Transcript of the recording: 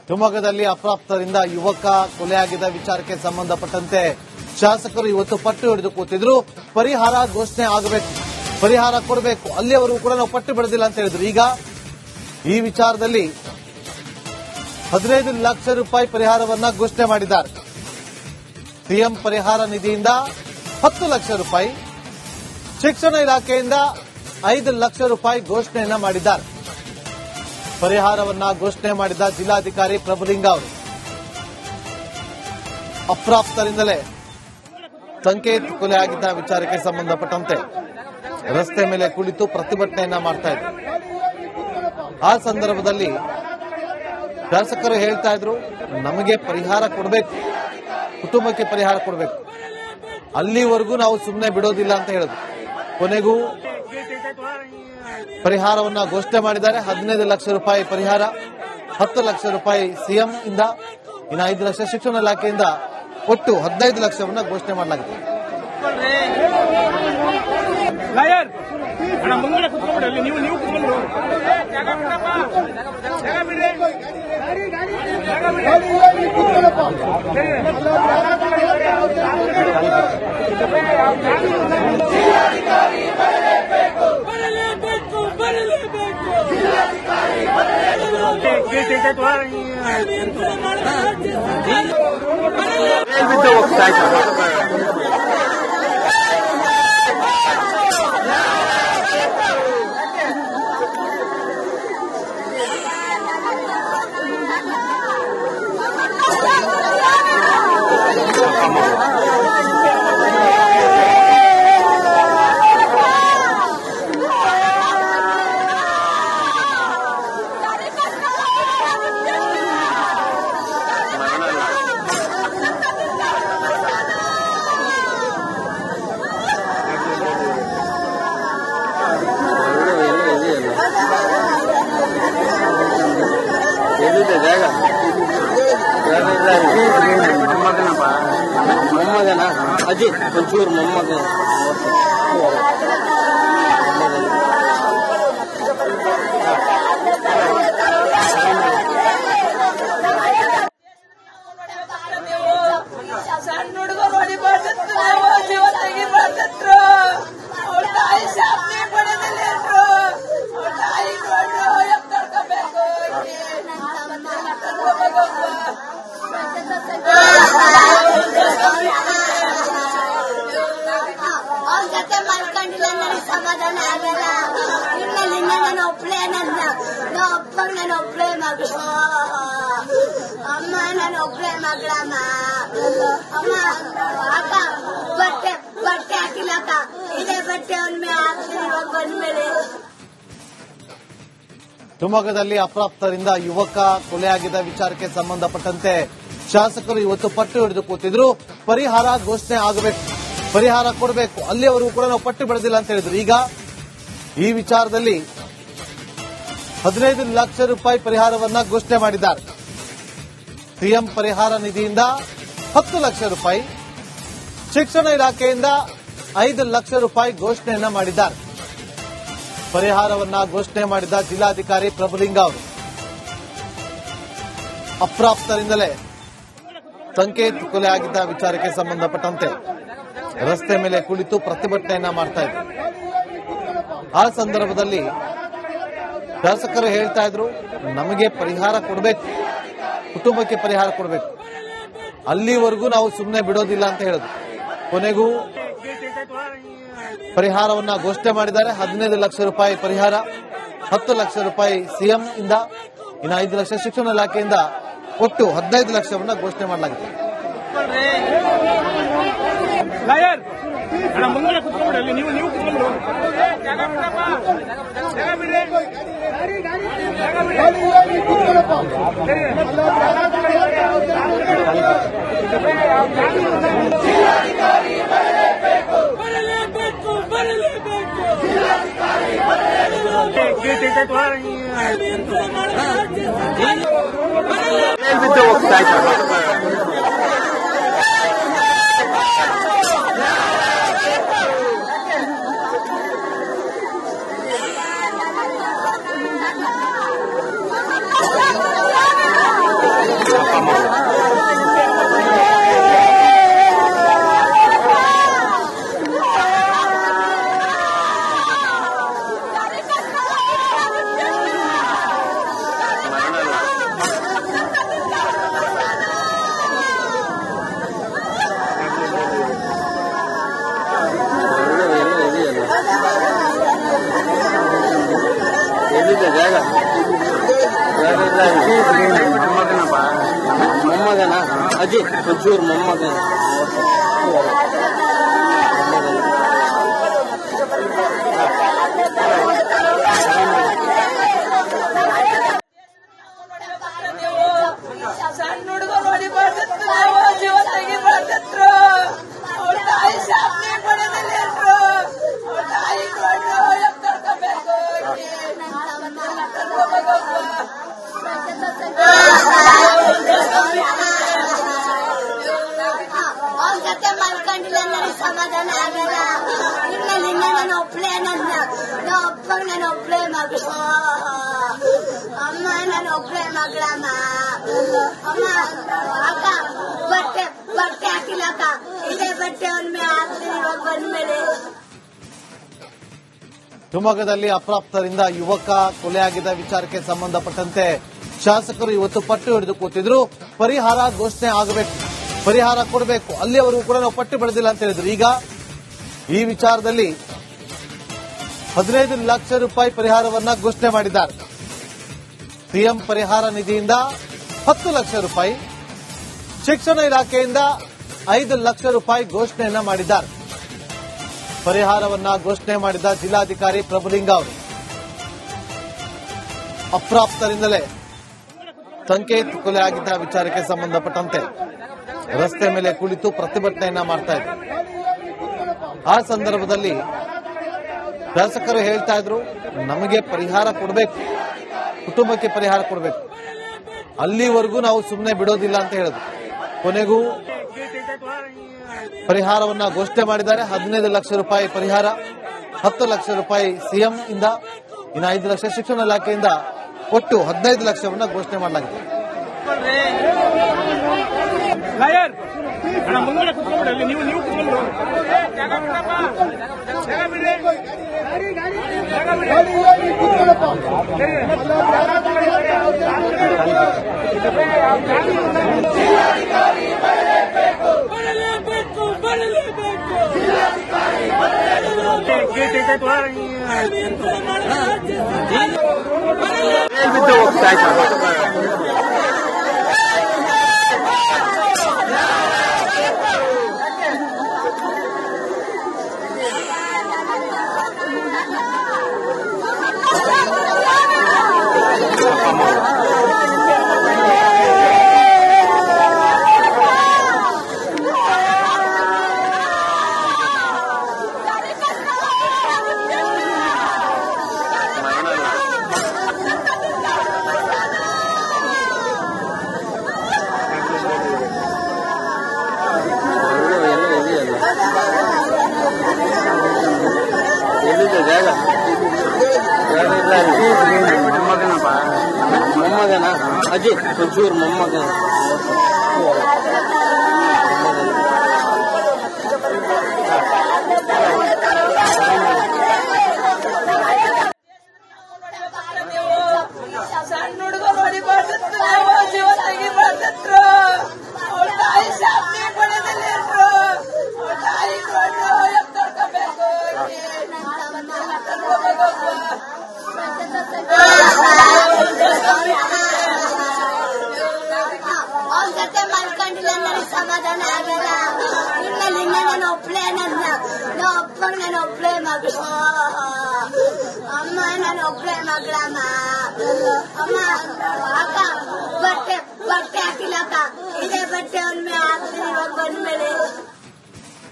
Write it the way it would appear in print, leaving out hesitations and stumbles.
ಶಿವಮೊಗ್ಗದಲ್ಲಿ ಅಪ್ರಾಪ್ತರಿಂದ ಯುವಕ ಕೊಲೆಯಾಗಿದ್ದ ವಿಚಾರಕ್ಕೆ ಸಂಬಂಧಪಟ್ಟಂತೆ ಶಾಸಕರು ಇವತ್ತು ಪಟ್ಟು ಹಿಡಿದು ಕೂತಿದ್ರು. ಪರಿಹಾರ ಘೋಷಣೆ ಆಗಬೇಕು, ಪರಿಹಾರ ಕೊಡಬೇಕು, ಅಲ್ಲಿಯವರೆಗೂ ಕೂಡ ನಾವು ಪಟ್ಟು ಬಿಡೋದಿಲ್ಲ ಅಂತ ಹೇಳಿದ್ರು. ಈಗ ಈ ವಿಚಾರದಲ್ಲಿ 15 ಲಕ್ಷ ರೂಪಾಯಿ ಪರಿಹಾರವನ್ನ ಘೋಷಣೆ ಮಾಡಿದ್ದಾರೆ. ಸಿಎಂ ಪರಿಹಾರ ನಿಧಿಯಿಂದ 10 ಲಕ್ಷ ರೂಪಾಯಿ, ಶಿಕ್ಷಣ ಇಲಾಖೆಯಿಂದ 5 ಲಕ್ಷ ರೂಪಾಯಿ ಘೋಷಣೆಯನ್ನ ಮಾಡಿದ್ದಾರೆ. ಪರಿಹಾರವನ್ನ ಘೋಷಣೆ ಮಾಡಿದ ಜಿಲ್ಲಾಧಿಕಾರಿ ಪ್ರಭುಲಿಂಗ ಅವರು ಅಪ್ರಾಪ್ತರಿಂದಲೇ ಸಂಕೇತ್ ಕೊಲೆಯಾಗಿದ್ದ ವಿಚಾರಕ್ಕೆ ಸಂಬಂಧಪಟ್ಟಂತೆ ರಸ್ತೆ ಮೇಲೆ ಕುಳಿತು ಪ್ರತಿಭಟನೆಯನ್ನ ಮಾಡ್ತಾ ಇದ್ರು. ಆ ಸಂದರ್ಭದಲ್ಲಿ ಶಾಸಕರು ಹೇಳ್ತಾ ಇದ್ರು, ನಮಗೆ ಪರಿಹಾರ ಕೊಡಬೇಕು, ಕುಟುಂಬಕ್ಕೆ ಪರಿಹಾರ ಕೊಡಬೇಕು, ಅಲ್ಲಿವರೆಗೂ ನಾವು ಸುಮ್ಮನೆ ಬಿಡೋದಿಲ್ಲ ಅಂತ ಹೇಳಿದ್ರು. ಕೊನೆಗೂ ಪರಿಹಾರವನ್ನ ಘೋಷಣೆ ಮಾಡಿದ್ದಾರೆ. 15 ಲಕ್ಷ ರೂಪಾಯಿ ಪರಿಹಾರ, 10 ಲಕ್ಷ ರೂಪಾಯಿ ಸಿಎಂ ಇಂದ, ಇನ್ನು 5 ಲಕ್ಷ ಶಿಕ್ಷಣ ಇಲಾಖೆಯಿಂದ, ಒಟ್ಟು 15 ಲಕ್ಷವನ್ನ ಘೋಷಣೆ ಮಾಡಲಾಗಿದೆ. ಮೊಮ್ಮಗನ ಅಜ್ಜಿ ಒಂಚೂರು ಮೊಮ್ಮಗನ ಸಣ್ಣ ಹುಡುಗರು ನೋಡಿ ಬರ್ತಿದ್ರು, ಜೀವ ತೆಗಿ ಬರ್ತಿದ್ರು. ಅವ್ರ ತಾಯಿ ಶಾಸ್ತ್ರಿ ಪಡೆದಲ್ಲಿ ಅವ್ರ ತಾಯಿ ಕೊಂಡು ಎತ್ತಡ್ಕೋಬೇಕು. ಅವ್ರ ಜೊತೆ ಮಾಡ್ಕೊಂಡಿಲ್ಲ, ನನಗೆ ಸಮಾಧಾನ ಆಗಲ್ಲ. ಇಲ್ಲಿಂದ ನಾನು ಒಬ್ಳೇ, ನನ್ನ ಒಬ್ಬ ನಾನು ಒಬ್ಳೇ ಮಗಳು. ಅಮ್ಮ ನಾನು ಒಬ್ಳೇ ಮಗಳಮ್ಮ. ಅಮ್ಮ ಅಕ್ಕ ಬಟ್ಟೆ ಹಾಕಿಲ್ಲಕ್ಕ, ಇದೇ ಬಟ್ಟೆ ಅವನ್ಮೇ ಹಾಕ್ತೀನಿ ಇವಾಗ ಬಂದ್ಮೇಲೆ. ಶಿವಮೊಗ್ಗದಲ್ಲಿ ಅಪ್ರಾಪ್ತರಿಂದ ಯುವಕ ಕೊಲೆಯಾಗಿದ್ದ ವಿಚಾರಕ್ಕೆ ಸಂಬಂಧಪಟ್ಟಂತೆ ಶಾಸಕರು ಇವತ್ತು ಪಟ್ಟು ಹಿಡಿದು ಕೂತಿದ್ರು. ಪರಿಹಾರ ಘೋಷಣೆ ಆಗಬೇಕು, ಪರಿಹಾರ ಕೊಡಬೇಕು, ಅಲ್ಲಿಯವರೆಗೂ ಕೂಡ ನಾವು ಪಟ್ಟು ಬಿಡೋದಿಲ್ಲ ಅಂತ ಹೇಳಿದ್ರು. ಈಗ ಈ ವಿಚಾರದಲ್ಲಿ 15 ಲಕ್ಷ ರೂಪಾಯಿ ಪರಿಹಾರವನ್ನ ಘೋಷಣೆ ಮಾಡಿದ್ದಾರೆ. ಸಿಎಂ ಪರಿಹಾರ ನಿಧಿಯಿಂದ 10 ಲಕ್ಷ ರೂಪಾಯಿ, ಶಿಕ್ಷಣ ಇಲಾಖೆಯಿಂದ 5 ಲಕ್ಷ ರೂಪಾಯಿ ಘೋಷಣೆಯನ್ನ ಮಾಡಿದ್ದಾರೆ. ಪರಿಹಾರವನ್ನ ಘೋಷಣೆ ಮಾಡಿದ ಜಿಲ್ಲಾಧಿಕಾರಿ ಪ್ರಭುಲಿಂಗ ಅವರು ಅಪ್ರಾಪ್ತರಿಂದಲೇ ಸಂಕೇತ್ ಕೊಲೆಯಾಗಿದ್ದ ವಿಚಾರಕ್ಕೆ ಸಂಬಂಧಪಟ್ಟಂತೆ ರಸ್ತೆ ಮೇಲೆ ಕುಳಿತು ಪ್ರತಿಭಟನೆಯನ್ನ ಮಾಡ್ತಾ ಇದ್ರು. ಆ ಸಂದರ್ಭದಲ್ಲಿ ಶಾಸಕರು ಹೇಳ್ತಾ ಇದ್ರು, ನಮಗೆ ಪರಿಹಾರ ಕೊಡಬೇಕು, ಕುಟುಂಬಕ್ಕೆ ಪರಿಹಾರ ಕೊಡಬೇಕು, ಅಲ್ಲಿವರೆಗೂ ನಾವು ಸುಮ್ಮನೆ ಬಿಡೋದಿಲ್ಲ ಅಂತ ಹೇಳಿದ್ರು. ಕೊನೆಗೂ ಪರಿಹಾರವನ್ನ ಘೋಷಣೆ ಮಾಡಿದ್ದಾರೆ. 15 ಲಕ್ಷ ರೂಪಾಯಿ ಪರಿಹಾರ, 10 ಲಕ್ಷ ರೂಪಾಯಿ ಸಿಎಂ ಇಂದ, ಇನ್ನು 5 ಲಕ್ಷ ಶಿಕ್ಷಣ ಇಲಾಖೆಯಿಂದ, ಒಟ್ಟು 15 ಲಕ್ಷವನ್ನ ಘೋಷಣೆ ಮಾಡಲಾಗಿದೆ. ಹೋಗ್ತಾ ಇದ್ದಾರೆ. ಮೊಮ್ಮಗನ ಅಜ್ಜಿ ಒಂಚೂರು ಮೊಮ್ಮಗನ ಸಣ್ಣ ಹುಡುಗರು ಹೊಡಿಬಾರ್ದಿತ್ತು, ನಾವು ಜೀವ ತೆಗಿಬಾರ್ದಿತ್ತು. ಅವ್ರ ತಾಯಿ ಶಾಸ್ತ್ರಿ ಪಡೆದಲ್ಲಿ ಇದ್ರು. ಅವ್ರ ತಾಯಿ ಕೊಂಡು ತಡ್ಕೋಬೇಕು. ಅವ್ರ ಜೊತೆ ಮಲ್ಕೊಂಡಿಲ್ಲ ನನಗೆ ಸಮಾಧಾನ ಆಗಲ್ಲ. ಇನ್ನ ನಾನು ಒಬ್ಳೆ ನಾ ಒಬ್ಬ ನಾನು ಒಬ್ಳೆ ಮಗಳು. ಅಮ್ಮ ನಾನು ಒಬ್ಳೆ ಮಗಳಮ್ಮ. ಅಮ್ಮ ಅಕ್ಕ ಬಟ್ಟೆ ಹಾಕಿಲ್ಲ ಅಕ್ಕ. ಇದೇ ಬಟ್ಟೆ ಒಮ್ಮೆ ಹಾಕ್ತೀನಿ ಇವಾಗ ಬಂದ್ಮೇಲೆ. ಶಿವಮೊಗ್ಗದಲ್ಲಿ ಅಪ್ರಾಪ್ತರಿಂದ ಯುವಕ ಕೊಲೆಯಾಗಿದ್ದ ವಿಚಾರಕ್ಕೆ ಸಂಬಂಧಪಟ್ಟಂತೆ ಶಾಸಕರು ಇವತ್ತು ಪಟ್ಟು ಹಿಡಿದು ಕೂತಿದ್ರು. ಪರಿಹಾರ ಘೋಷಣೆ ಆಗಬೇಕು, ಪರಿಹಾರ ಕೊಡಬೇಕು, ಅಲ್ಲಿಯವರೆಗೂ ಕೂಡ ನಾವು ಪಟ್ಟು ಬೆಳೆದಿಲ್ಲ ಅಂತ ಹೇಳಿದ್ರು. ಈಗ ಈ ವಿಚಾರದಲ್ಲಿ 15 ಲಕ್ಷ ರೂಪಾಯಿ ಪರಿಹಾರವನ್ನ ಘೋಷಣೆ ಮಾಡಿದ್ದಾರೆ. ಸಿಎಂ ಪರಿಹಾರ ನಿಧಿಯಿಂದ 10 ಲಕ್ಷ ರೂಪಾಯಿ, ಶಿಕ್ಷಣ ಇಲಾಖೆಯಿಂದ 5 ಲಕ್ಷ ರೂಪಾಯಿ ಘೋಷಣೆಯನ್ನ ಮಾಡಿದ್ದಾರೆ. ಪರಿಹಾರವನ್ನ ಘೋಷಣೆ ಮಾಡಿದ ಜಿಲ್ಲಾಧಿಕಾರಿ ಪ್ರಭುಲಿಂಗ ಅವರು ಅಪ್ರಾಪ್ತರಿಂದಲೇ ಸಂಕೇತ್ ಕೊಲೆಯಾಗಿದ್ದ ವಿಚಾರಕ್ಕೆ ಸಂಬಂಧಪಟ್ಟಂತೆ ರಸ್ತೆ ಮೇಲೆ ಕುಳಿತು ಪ್ರತಿಭಟನೆಯನ್ನ ಮಾಡ್ತಾ ಇದ್ರು. ಆ ಸಂದರ್ಭದಲ್ಲಿ ಶಾಸಕರು ಹೇಳ್ತಾ ಇದ್ರು, ನಮಗೆ ಪರಿಹಾರ ಕೊಡಬೇಕು, ಕುಟುಂಬಕ್ಕೆ ಪರಿಹಾರ ಕೊಡಬೇಕು, ಅಲ್ಲಿವರೆಗೂ ನಾವು ಸುಮ್ಮನೆ ಬಿಡೋದಿಲ್ಲ ಅಂತ ಹೇಳಿದ್ರು. ಕೊನೆಗೂ ಪರಿಹಾರವನ್ನ ಘೋಷಣೆ ಮಾಡಿದ್ದಾರೆ. 15 ಲಕ್ಷ ರೂಪಾಯಿ ಪರಿಹಾರ, 10 ಲಕ್ಷ ರೂಪಾಯಿ ಸಿಎಂ ಇಂದ, ಇನ್ನು 5 ಲಕ್ಷ ಶಿಕ್ಷಣ ಇಲಾಖೆಯಿಂದ, ಒಟ್ಟು 15 ಲಕ್ಷವನ್ನ ಘೋಷಣೆ ಮಾಡಲಾಗಿದೆ. ಬಿದ್ದು ಹೋಗ್ತಾ ಇದ್ದಾರೆ. ಮೊಮ್ಮಗನ ಅಜ್ಜಿ ಒಂಚೂರು ಮೊಮ್ಮಗನ ಸಣ್ಣ ಹುಡುಗರು ಹೊಡಿಬಾರ್ದಿತ್ತು, ನಾವು ಜೀವ ತೆಗಿಬಾರ್ದಿತ್ತು. ಅವ್ರ ತಾಯಿ ಶಾಸ್ತ್ರಿ ಪಡೆದಲ್ಲಿ ಇದ್ರು. ಅವ್ರ ತಾಯಿ ಕೊಂಡು ತಡ್ಕೋಬೇಕು. ಅವ್ರ ಜೊತೆ ಮಲ್ಕೊಂಡಿಲ್ಲ ನನಗೆ ಸಮಾಧಾನ ಆಗಲ್ಲ. ಇನ್ನ ನಾನು ಒಬ್ಳೆ ನಾ ಒಬ್ಬ ನಾನು ಒಬ್ಳೆ ಮಗಳು. ಅಮ್ಮ ನಾನು ಒಬ್ಳೆ ಮಗಳಮ್ಮ. ಅಮ್ಮ ಅಕ್ಕ ಬಟ್ಟೆ ಹಾಕಿಲ್ಲ ಅಕ್ಕ. ಇದೇ ಬಟ್ಟೆ ಒಮ್ಮೆ ಹಾಕ್ತೀನಿ ಇವಾಗ ಬಂದ್ಮೇಲೆ.